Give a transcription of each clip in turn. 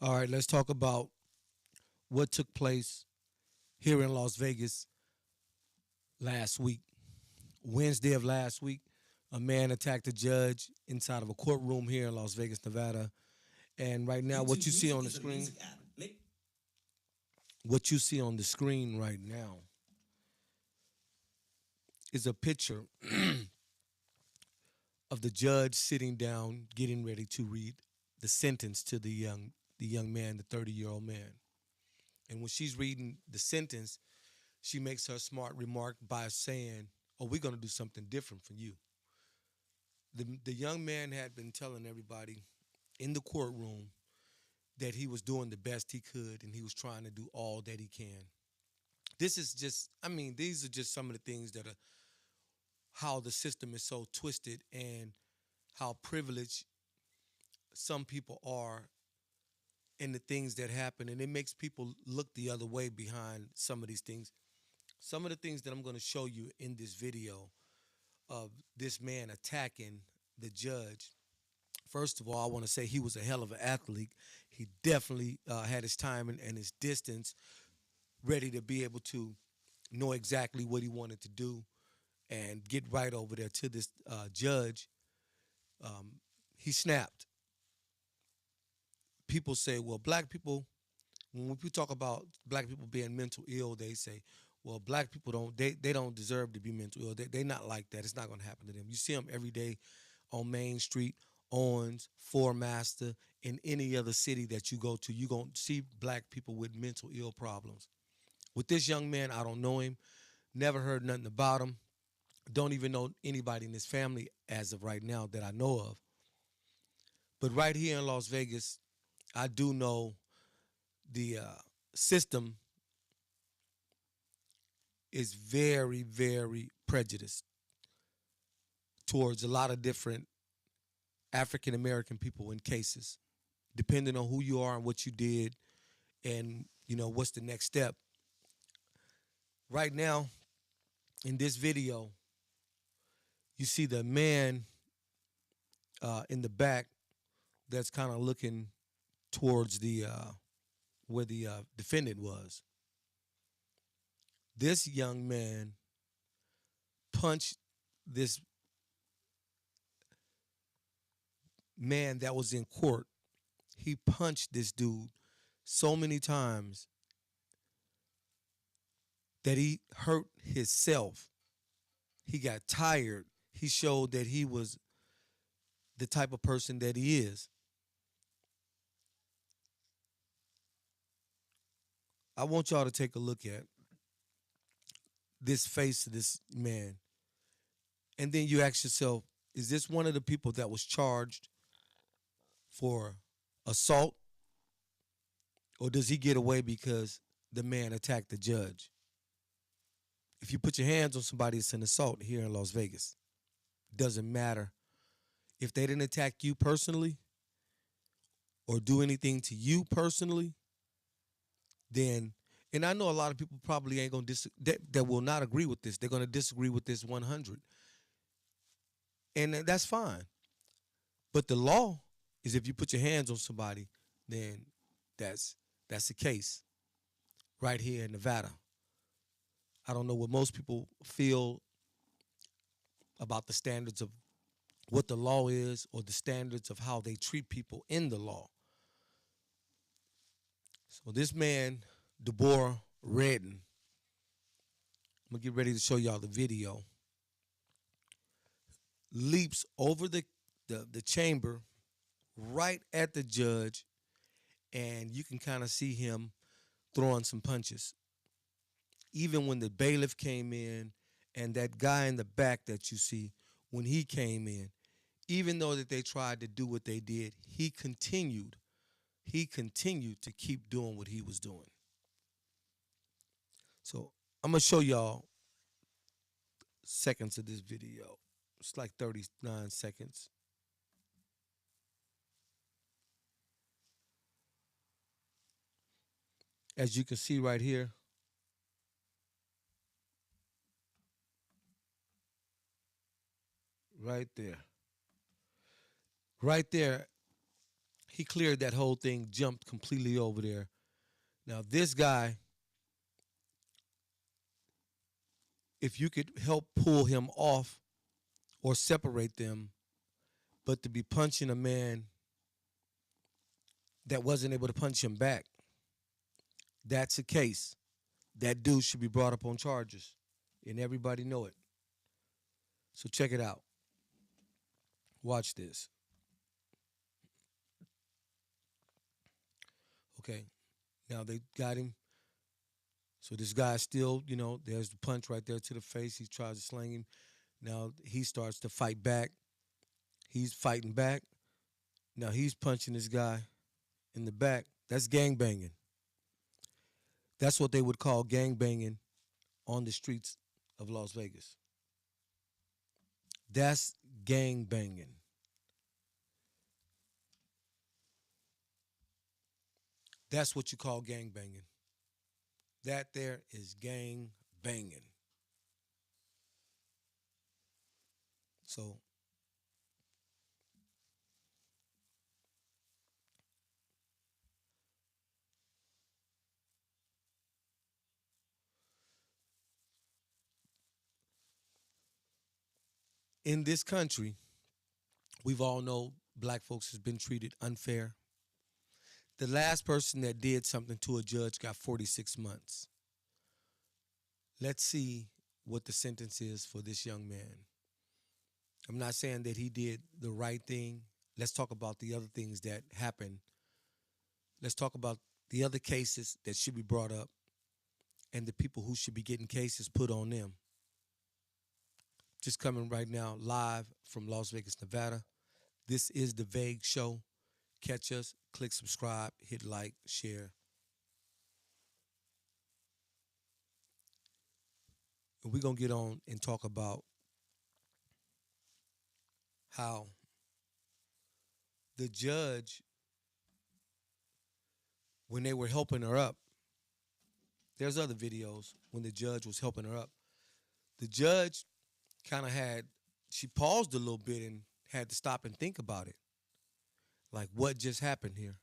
All right, let's talk about what took place here in Las Vegas last week. Wednesday of last week, a man attacked a judge inside of a courtroom here in Las Vegas, Nevada. And right now, what you see on the screen, what you see on the screen right now is a picture of the judge sitting down, getting ready to read the sentence to the young man, the 30-year-old man. And when she's reading the sentence, she makes her smart remark by saying, "Oh, we're going to do something different for you." The young man had been telling everybody in the courtroom that he was doing the best he could and he was trying to do all that he can. This is just, I mean, these are just some of the things that are how the system is so twisted and how privileged some people are in the things that happen. And it makes people look the other way behind some of these things. Some of the things that I'm going to show you in this video of this man attacking the judge. First of all, I want to say he was a hell of an athlete. He definitely had his time and his distance ready to be able to know exactly what he wanted to do and get right over there to this judge. He snapped. People say, well, black people, when we talk about black people being mental ill, they say, well, black people they don't deserve to be mental ill. They're not like that. It's not going to happen to them. You see them every day on Main Street, Owens, Four Master, in any other city that you go to. You're going to see black people with mental ill problems. With this young man, I don't know him, never heard nothing about him, don't even know anybody in his family as of right now that I know of. But right here in Las Vegas, I do know the system is very, very prejudiced towards a lot of different African American people in cases, depending on who you are and what you did, and what's the next step. Right now, in this video, you see the man in the back that's kind of looking towards the where the defendant was. This young man punched this man that was in court. He punched this dude so many times that he hurt himself. He got tired. He showed that he was the type of person that he is. I want y'all to take a look at this face of this man. And then you ask yourself, is this one of the people that was charged for assault? Or does he get away because the man attacked the judge? If you put your hands on somebody, it's an assault here in Las Vegas. Doesn't matter. If they didn't attack you personally or do anything to you personally, then, and I know a lot of people probably ain't going to that will not agree with this. They're going to disagree with this 100. And that's fine. But the law is if you put your hands on somebody, then that's the case right here in Nevada. I don't know what most people feel about the standards of what the law is or the standards of how they treat people in the law. So this man, Deborah Redden, I'm gonna get ready to show y'all the video, leaps over the chamber right at the judge, and you can kind of see him throwing some punches. Even when the bailiff came in and that guy in the back that you see, when he came in, even though that they tried to do what they did, he continued to keep doing what he was doing. So I'm gonna show y'all seconds of this video. It's like 39 seconds. As you can see right here, right there, right there. He cleared that whole thing, jumped completely over there. Now, this guy, if you could help pull him off or separate them, but to be punching a man that wasn't able to punch him back, that's a case. That dude should be brought up on charges, and everybody know it. So check it out. Watch this. Okay, now they got him. So this guy still, there's the punch right there to the face. He tries to sling him. Now he starts to fight back. He's fighting back. Now he's punching this guy in the back. That's gangbanging. That's what they would call gangbanging on the streets of Las Vegas. That's gangbanging. That's what you call gangbanging. That there is gang banging. So in this country, we've all know black folks has been treated unfair. The last person that did something to a judge got 46 months. Let's see what the sentence is for this young man. I'm not saying that he did the right thing. Let's talk about the other things that happened. Let's talk about the other cases that should be brought up and the people who should be getting cases put on them. Just coming right now live from Las Vegas, Nevada. This is The Vague Show. Catch us, click subscribe, hit like, share. And we're going to get on and talk about how the judge, when they were helping her up, there's other videos when the judge was helping her up. The judge kind of she paused a little bit and had to stop and think about it. Like, what just happened here?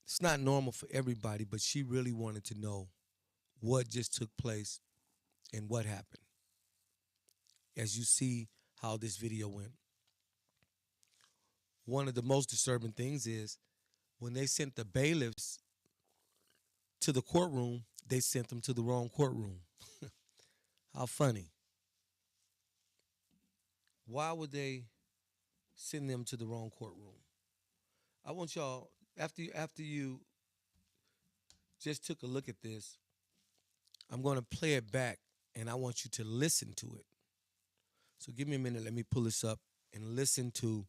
It's not normal for everybody, but she really wanted to know what just took place and what happened. As you see how this video went. One of the most disturbing things is when they sent the bailiffs to the courtroom, they sent them to the wrong courtroom. How funny. Why would they send them to the wrong courtroom? I want y'all, after you just took a look at this, I'm going to play it back, and I want you to listen to it. So give me a minute. Let me pull this up and listen to it.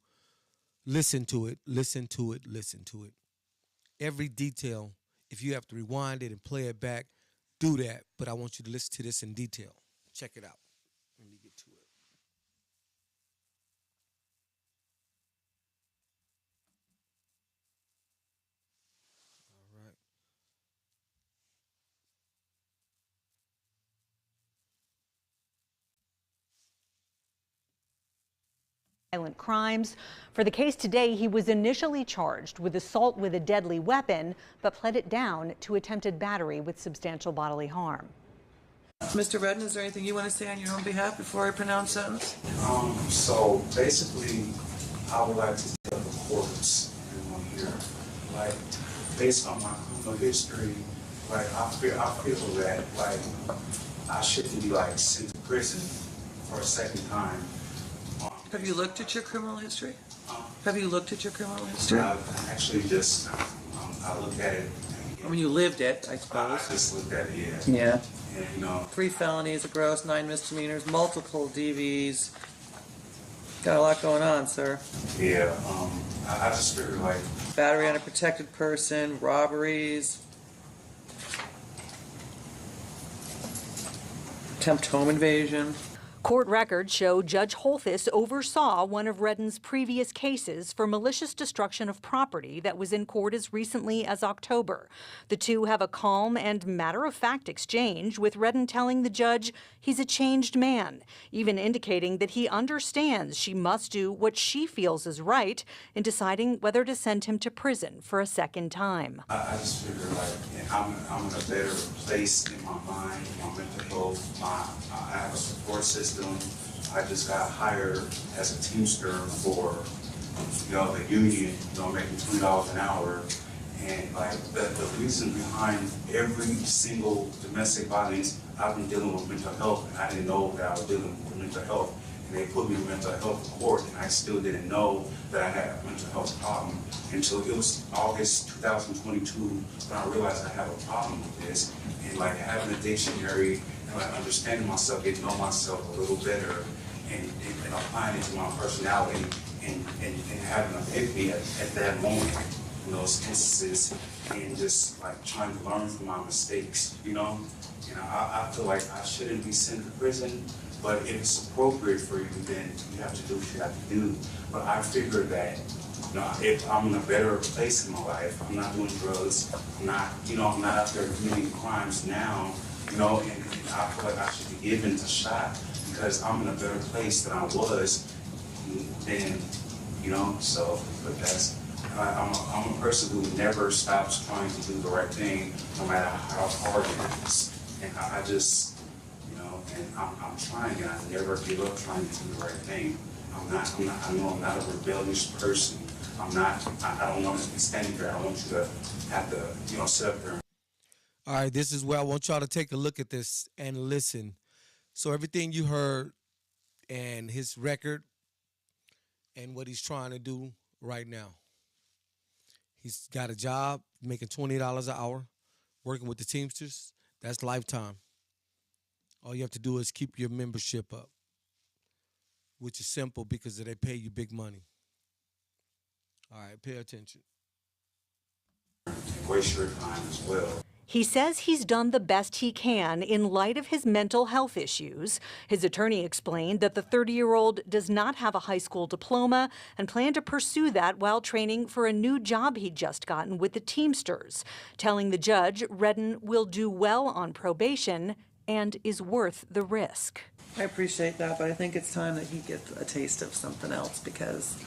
Every detail, if you have to rewind it and play it back, do that. But I want you to listen to this in detail. Check it out. Let me get to it. All right. Violent crimes. For the case today, he was initially charged with assault with a deadly weapon, but pled it down to attempted battery with substantial bodily harm. Mr. Redden, is there anything you want to say on your own behalf before I pronounce sentence? So basically, I would like to tell the courts everyone here, like, based on my criminal history, like, I feel that, like, I shouldn't be, like, sent to prison for a second time. Have you looked at your criminal history? Have you looked at your criminal history? I actually just, I looked at it. I mean, you lived it, I suppose. I just looked at it, yeah. Yeah. And, you know. 3 felonies, a gross, 9 misdemeanors, multiple DVs. Got a lot going on, sir. Yeah, I just figured, like. Battery on a protected person, robberies. Attempt home invasion. Court records show Judge Holthus oversaw one of Redden's previous cases for malicious destruction of property that was in court as recently as October. The two have a calm and matter-of-fact exchange, with Redden telling the judge he's a changed man, even indicating that he understands she must do what she feels is right in deciding whether to send him to prison for a second time. I just figure like I'm in a better place in my mind, my mental health, I have a support system. I just got hired as a teamster for, the union, making $20 an hour. And like the reason behind every single domestic violence, I've been dealing with mental health, and I didn't know that I was dealing with mental health. And they put me in mental health court, and I still didn't know that I had a mental health problem until it was August 2022 when I realized I have a problem with this. And like having a dictionary and like understanding myself, getting to know myself a little better, and applying it to my personality, and having an epiphany at that moment in those instances, and just like trying to learn from my mistakes, I feel like I shouldn't be sent to prison, but if it's appropriate for you, then you have to do what you have to do. But I figure that, if I'm in a better place in my life, I'm not doing drugs, I'm not out there committing crimes now, and I feel like I should be given a shot because I'm in a better place than I was then, so, but I'm a person who never stops trying to do the right thing, no matter how hard it is. And I just, and I'm trying, and I never give up trying to do the right thing. I know I'm not a rebellious person. I don't want to be standing there. I want you to have to, sit up there. All right, this is where I want y'all to take a look at this and listen. So everything you heard and his record and what he's trying to do right now. He's got a job making $20 an hour, working with the Teamsters. That's lifetime. All you have to do is keep your membership up, which is simple because they pay you big money. All right, pay attention. Waste your time as well. He says he's done the best he can in light of his mental health issues. His attorney explained that the 30-year-old does not have a high school diploma and planned to pursue that while training for a new job he'd just gotten with the Teamsters, telling the judge Redden will do well on probation and is worth the risk. I appreciate that, but I think it's time that he gets a taste of something else because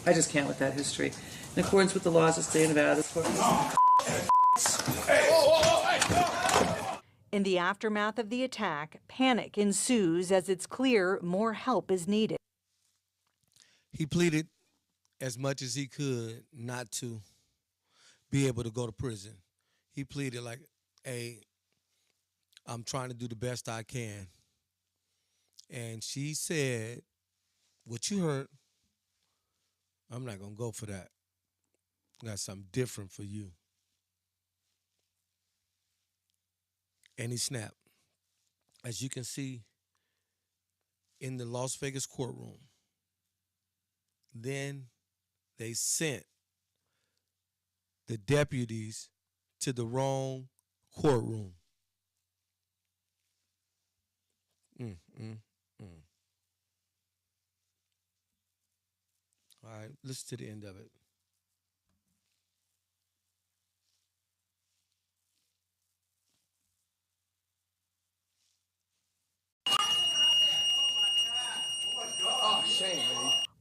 I just can't with that history. In accordance with the laws of the state of Nevada, this court... In the aftermath of the attack, panic ensues as it's clear more help is needed. He pleaded as much as he could not to be able to go to prison. He pleaded like, hey, I'm trying to do the best I can. And she said, what you heard, I'm not going to go for that. I got something different for you. And he snapped. As you can see in the Las Vegas courtroom, then they sent the deputies to the wrong courtroom. All right, listen to the end of it.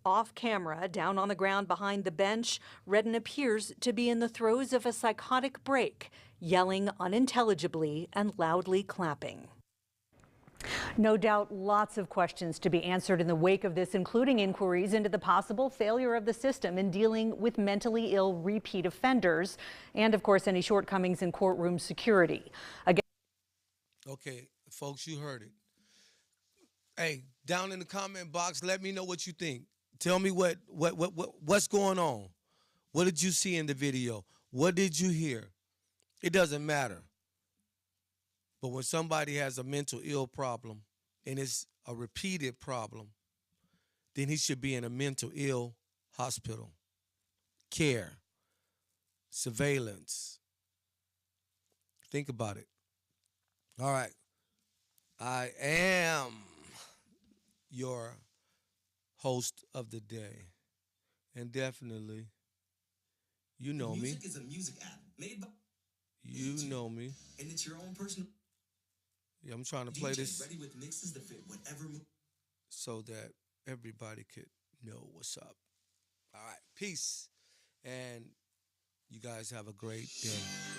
Off camera, down on the ground behind the bench, Redden appears to be in the throes of a psychotic break, yelling unintelligibly and loudly clapping. No doubt lots of questions to be answered in the wake of this, including inquiries into the possible failure of the system in dealing with mentally ill repeat offenders and, of course, any shortcomings in courtroom security. Again, okay, folks, you heard it. Hey, down in the comment box, let me know what you think. Tell me what's going on. What did you see in the video? What did you hear? It doesn't matter. But when somebody has a mental ill problem and it's a repeated problem, then he should be in a mental ill hospital. Care. Surveillance. Think about it. All right. I am your host of the day. And definitely, you know me. Music is a music app made by You know me. and it's your own personal Yeah, I'm trying to play DJ this ready with mixes to fit whatever so that everybody could know what's up. All right, peace. And you guys have a great day.